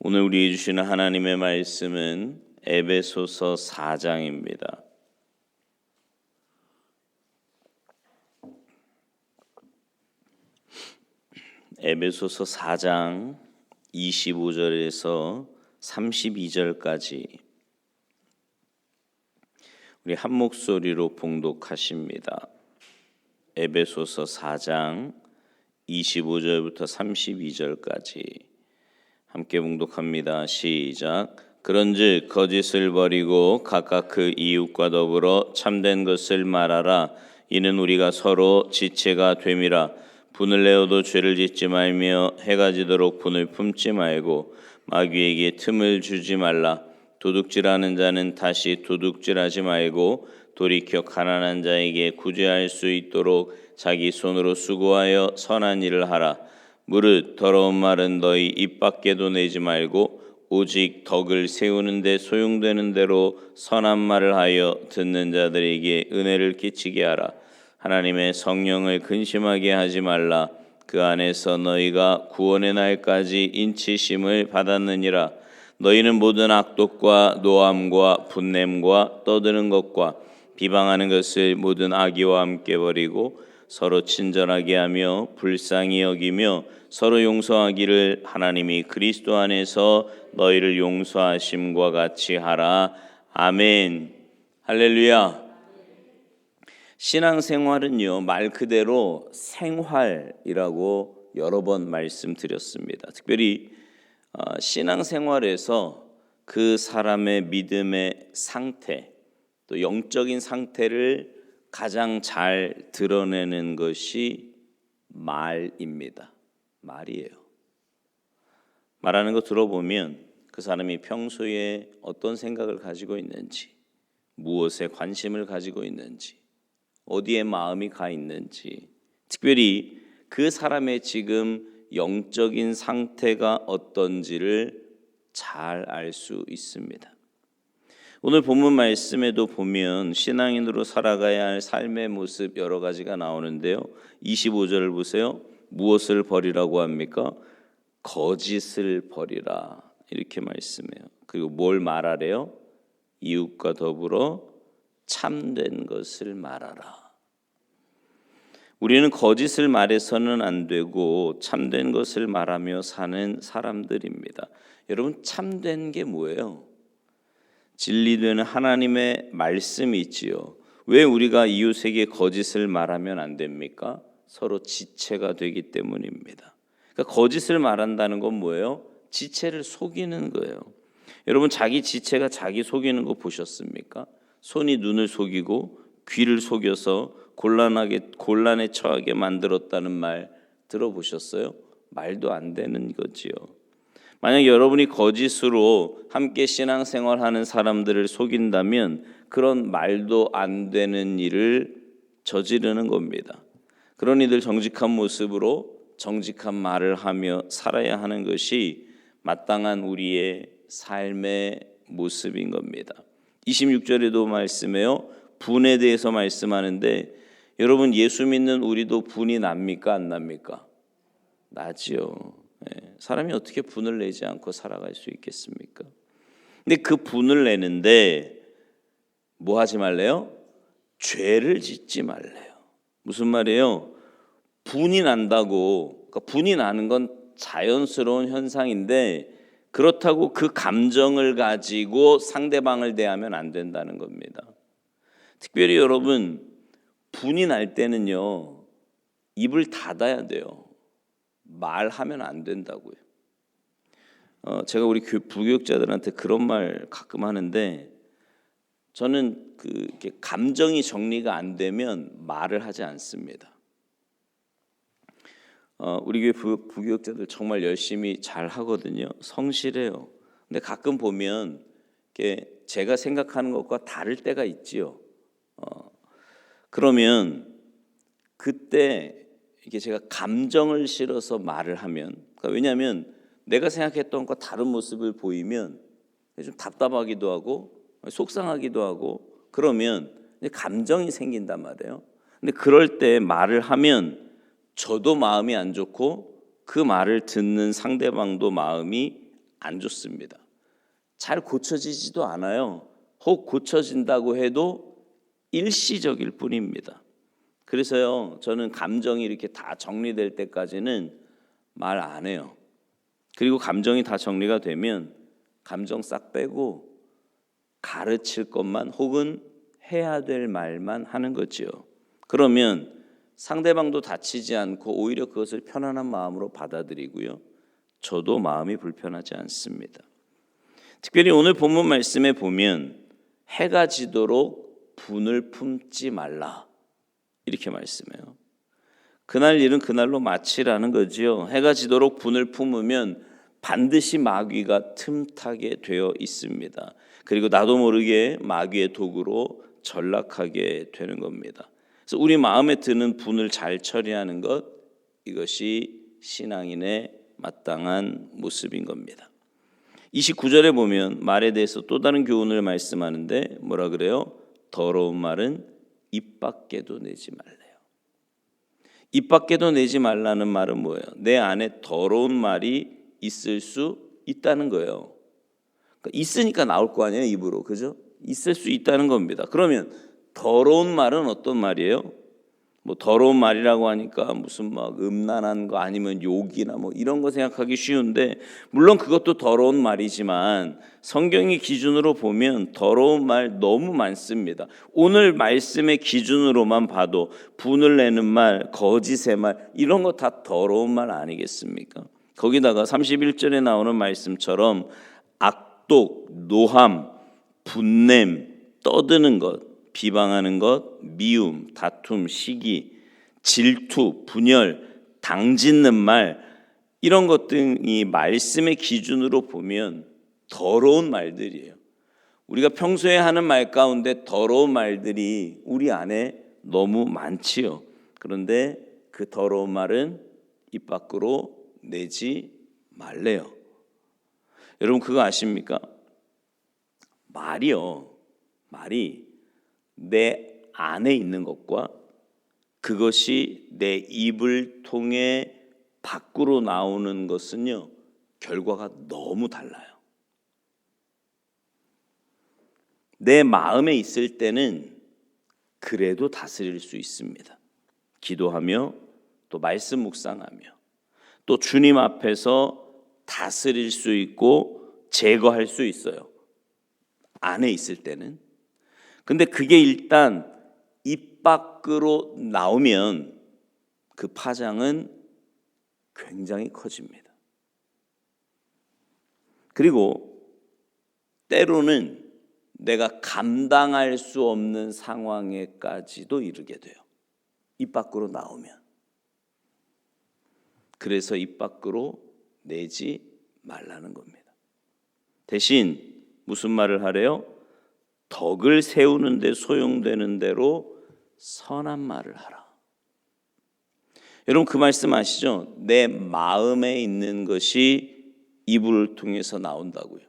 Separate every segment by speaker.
Speaker 1: 오늘 우리 주시는 하나님의 말씀은 에베소서 4장입니다. 에베소서 4장 25절에서 32절까지 우리 한 목소리로 봉독하십니다. 에베소서 4장 25절부터 32절까지 함께 봉독합니다. 시작. 그런즉 거짓을 버리고 각각 그 이웃과 더불어 참된 것을 말하라. 이는 우리가 서로 지체가 됨이라. 분을 내어도 죄를 짓지 말며 해가 지도록 분을 품지 말고 마귀에게 틈을 주지 말라. 도둑질하는 자는 다시 도둑질하지 말고 돌이켜 가난한 자에게 구제할 수 있도록 자기 손으로 수고하여 선한 일을 하라. 무릇 더러운 말은 너희 입 밖에도 내지 말고 오직 덕을 세우는 데 소용되는 대로 선한 말을 하여 듣는 자들에게 은혜를 끼치게 하라. 하나님의 성령을 근심하게 하지 말라. 그 안에서 너희가 구원의 날까지 인치심을 받았느니라. 너희는 모든 악독과 노함과 분냄과 떠드는 것과 비방하는 것을 모든 악의와 함께 버리고 서로 친절하게 하며 불쌍히 여기며 서로 용서하기를 하나님이 그리스도 안에서 너희를 용서하심과 같이 하라. 아멘. 할렐루야. 신앙생활은요, 말 그대로 생활이라고 여러 번 말씀드렸습니다. 특별히 신앙생활에서 그 사람의 믿음의 상태, 또 영적인 상태를 가장 잘 드러내는 것이 말입니다. 말이에요. 말하는 거 들어보면 그 사람이 평소에 어떤 생각을 가지고 있는지, 무엇에 관심을 가지고 있는지, 어디에 마음이 가 있는지, 특별히 그 사람의 지금 영적인 상태가 어떤지를 잘 알 수 있습니다. 오늘 본문 말씀에도 보면 신앙인으로 살아가야 할 삶의 모습 여러 가지가 나오는데요. 25절을 보세요. 무엇을 버리라고 합니까? 거짓을 버리라 이렇게 말씀해요. 그리고 뭘 말하래요? 이웃과 더불어 참된 것을 말하라. 우리는 거짓을 말해서는 안 되고 참된 것을 말하며 사는 사람들입니다. 여러분, 참된 게 뭐예요? 진리되는 하나님의 말씀이 있지요. 왜 우리가 이웃에게 거짓을 말하면 안 됩니까? 서로 지체가 되기 때문입니다. 그러니까 거짓을 말한다는 건 뭐예요? 지체를 속이는 거예요. 여러분, 자기 지체가 자기 속이는 거 보셨습니까? 손이 눈을 속이고 귀를 속여서 곤란에 처하게 만들었다는 말 들어보셨어요? 말도 안 되는 거지요. 만약 여러분이 거짓으로 함께 신앙생활하는 사람들을 속인다면 그런 말도 안 되는 일을 저지르는 겁니다. 그런 이들 정직한 모습으로 정직한 말을 하며 살아야 하는 것이 마땅한 우리의 삶의 모습인 겁니다. 26절에도 말씀해요. 분에 대해서 말씀하는데 여러분, 예수 믿는 우리도 분이 납니까? 안 납니까? 나지요. 사람이 어떻게 분을 내지 않고 살아갈 수 있겠습니까? 근데 그 분을 내는데 뭐 하지 말래요? 죄를 짓지 말래요. 무슨 말이에요? 분이 난다고, 그러니까 분이 나는 건 자연스러운 현상인데 그렇다고 그 감정을 가지고 상대방을 대하면 안 된다는 겁니다. 특별히 여러분, 분이 날 때는요, 입을 닫아야 돼요. 말하면 안 된다고요. 제가 우리 부교육자들한테 그런 말 가끔 하는데 저는 이렇게 감정이 정리가 안 되면 말을 하지 않습니다. 우리 교회 부교육자들 정말 열심히 잘 하거든요. 성실해요. 근데 가끔 보면 이렇게 제가 생각하는 것과 다를 때가 있지요. 그러면 그때 이게 제가 감정을 실어서 말을 하면, 그러니까 왜냐하면 내가 생각했던 것과 다른 모습을 보이면 좀 답답하기도 하고 속상하기도 하고 그러면 감정이 생긴단 말이에요. 근데 그럴 때 말을 하면 저도 마음이 안 좋고 그 말을 듣는 상대방도 마음이 안 좋습니다. 잘 고쳐지지도 않아요. 혹 고쳐진다고 해도 일시적일 뿐입니다. 그래서요, 저는 감정이 이렇게 다 정리될 때까지는 말 안 해요. 그리고 감정이 다 정리가 되면 감정 싹 빼고 가르칠 것만 혹은 해야 될 말만 하는 거지요. 그러면 상대방도 다치지 않고 오히려 그것을 편안한 마음으로 받아들이고요. 저도 마음이 불편하지 않습니다. 특별히 오늘 본문 말씀에 보면 해가 지도록 분을 품지 말라 이렇게 말씀해요. 그날 일은 그날로 마치라는 거지요. 해가 지도록 분을 품으면 반드시 마귀가 틈타게 되어 있습니다. 그리고 나도 모르게 마귀의 도구로 전락하게 되는 겁니다. 그래서 우리 마음에 드는 분을 잘 처리하는 것, 이것이 신앙인의 마땅한 모습인 겁니다. 29절에 보면 말에 대해서 또 다른 교훈을 말씀하는데 뭐라 그래요? 더러운 말은 입 밖에도 내지 말래요. 입 밖에도 내지 말라는 말은 뭐예요? 내 안에 더러운 말이 있을 수 있다는 거예요. 그러니까 있으니까 나올 거 아니에요, 입으로. 그죠? 있을 수 있다는 겁니다. 그러면 더러운 말은 어떤 말이에요? 뭐 더러운 말이라고 하니까 무슨 막 음란한 거 아니면 욕이나 뭐 이런 거 생각하기 쉬운데, 물론 그것도 더러운 말이지만 성경의 기준으로 보면 더러운 말 너무 많습니다. 오늘 말씀의 기준으로만 봐도 분을 내는 말, 거짓의 말, 이런 거 다 더러운 말 아니겠습니까? 거기다가 31절에 나오는 말씀처럼 악독, 노함, 분냄, 떠드는 것, 비방하는 것, 미움, 다툼, 시기, 질투, 분열, 당짓는 말, 이런 것들이 말씀의 기준으로 보면 더러운 말들이에요. 우리가 평소에 하는 말 가운데 더러운 말들이 우리 안에 너무 많지요. 그런데 그 더러운 말은 입 밖으로 내지 말래요. 여러분 그거 아십니까? 말이 내 안에 있는 것과 그것이 내 입을 통해 밖으로 나오는 것은요, 결과가 너무 달라요. 내 마음에 있을 때는 그래도 다스릴 수 있습니다. 기도하며 또 말씀 묵상하며 또 주님 앞에서 다스릴 수 있고 제거할 수 있어요. 안에 있을 때는. 근데 그게 일단 입 밖으로 나오면 그 파장은 굉장히 커집니다. 그리고 때로는 내가 감당할 수 없는 상황에까지도 이르게 돼요. 입 밖으로 나오면. 그래서 입 밖으로 내지 말라는 겁니다. 대신 무슨 말을 하래요? 덕을 세우는 데 소용되는 대로 선한 말을 하라. 여러분 그 말씀 아시죠? 내 마음에 있는 것이 입을 통해서 나온다고요.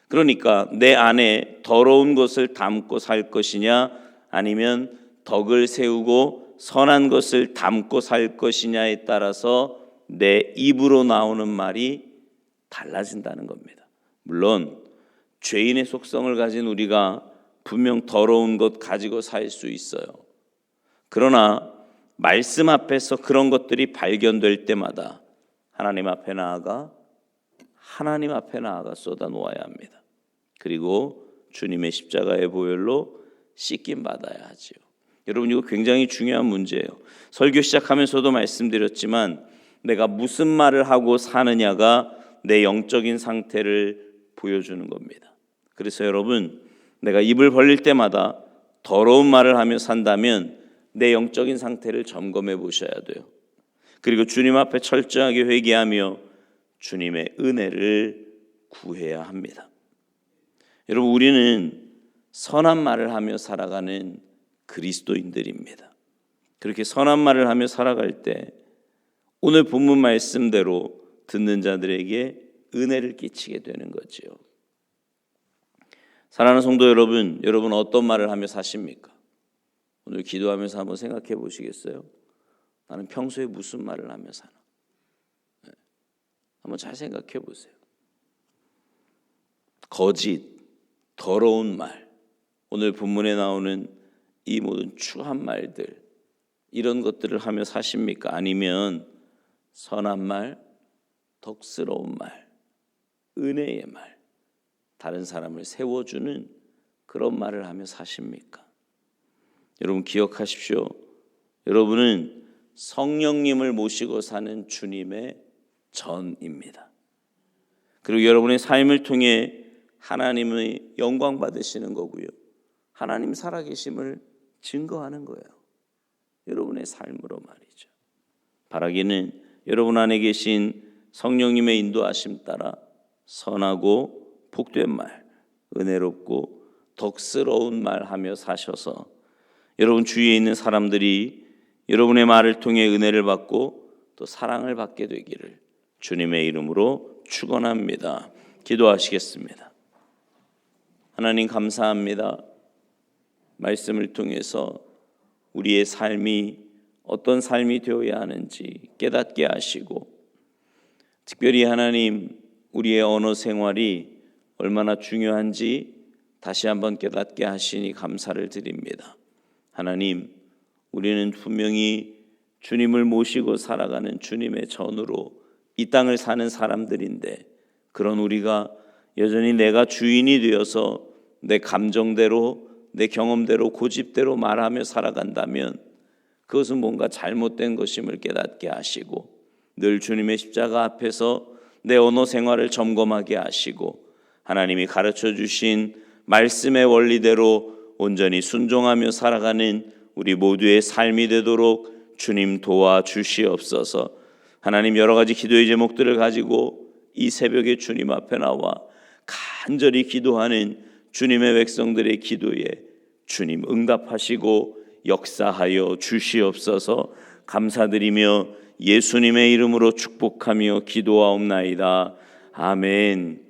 Speaker 1: 그러니까 내 안에 더러운 것을 담고 살 것이냐 아니면 덕을 세우고 선한 것을 담고 살 것이냐에 따라서 내 입으로 나오는 말이 달라진다는 겁니다. 물론 죄인의 속성을 가진 우리가 분명 더러운 것 가지고 살 수 있어요. 그러나 말씀 앞에서 그런 것들이 발견될 때마다 하나님 앞에 나아가 쏟아 놓아야 합니다. 그리고 주님의 십자가의 보혈로 씻김 받아야 하지요. 여러분 이거 굉장히 중요한 문제예요. 설교 시작하면서도 말씀드렸지만 내가 무슨 말을 하고 사느냐가 내 영적인 상태를 보여주는 겁니다. 그래서 여러분 내가 입을 벌릴 때마다 더러운 말을 하며 산다면 내 영적인 상태를 점검해 보셔야 돼요. 그리고 주님 앞에 철저하게 회개하며 주님의 은혜를 구해야 합니다. 여러분 우리는 선한 말을 하며 살아가는 그리스도인들입니다. 그렇게 선한 말을 하며 살아갈 때 오늘 본문 말씀대로 듣는 자들에게 은혜를 끼치게 되는 거지요. 사랑하는 성도 여러분, 여러분 어떤 말을 하며 사십니까? 오늘 기도하면서 한번 생각해 보시겠어요? 나는 평소에 무슨 말을 하며 사나? 한번 잘 생각해 보세요. 거짓, 더러운 말, 오늘 본문에 나오는 이 모든 추한 말들, 이런 것들을 하며 사십니까? 아니면 선한 말, 덕스러운 말, 은혜의 말, 다른 사람을 세워주는 그런 말을 하며 사십니까? 여러분 기억하십시오. 여러분은 성령님을 모시고 사는 주님의 전입니다. 그리고 여러분의 삶을 통해 하나님의 영광 받으시는 거고요. 하나님 살아계심을 증거하는 거예요. 여러분의 삶으로 말이죠. 바라기는 여러분 안에 계신 성령님의 인도하심 따라 선하고 복된 말, 은혜롭고 덕스러운 말 하며 사셔서 여러분 주위에 있는 사람들이 여러분의 말을 통해 은혜를 받고 또 사랑을 받게 되기를 주님의 이름으로 축원합니다. 기도하시겠습니다. 하나님 감사합니다. 말씀을 통해서 우리의 삶이 어떤 삶이 되어야 하는지 깨닫게 하시고, 특별히 하나님 우리의 언어 생활이 얼마나 중요한지 다시 한번 깨닫게 하시니 감사를 드립니다. 하나님, 우리는 분명히 주님을 모시고 살아가는 주님의 전으로 이 땅을 사는 사람들인데, 그런 우리가 여전히 내가 주인이 되어서 내 감정대로 내 경험대로 고집대로 말하며 살아간다면 그것은 뭔가 잘못된 것임을 깨닫게 하시고, 늘 주님의 십자가 앞에서 내 언어 생활을 점검하게 하시고, 하나님이 가르쳐 주신 말씀의 원리대로 온전히 순종하며 살아가는 우리 모두의 삶이 되도록 주님 도와주시옵소서. 하나님, 여러 가지 기도의 제목들을 가지고 이 새벽에 주님 앞에 나와 간절히 기도하는 주님의 백성들의 기도에 주님 응답하시고 역사하여 주시옵소서. 감사드리며 예수님의 이름으로 축복하며 기도하옵나이다. 아멘.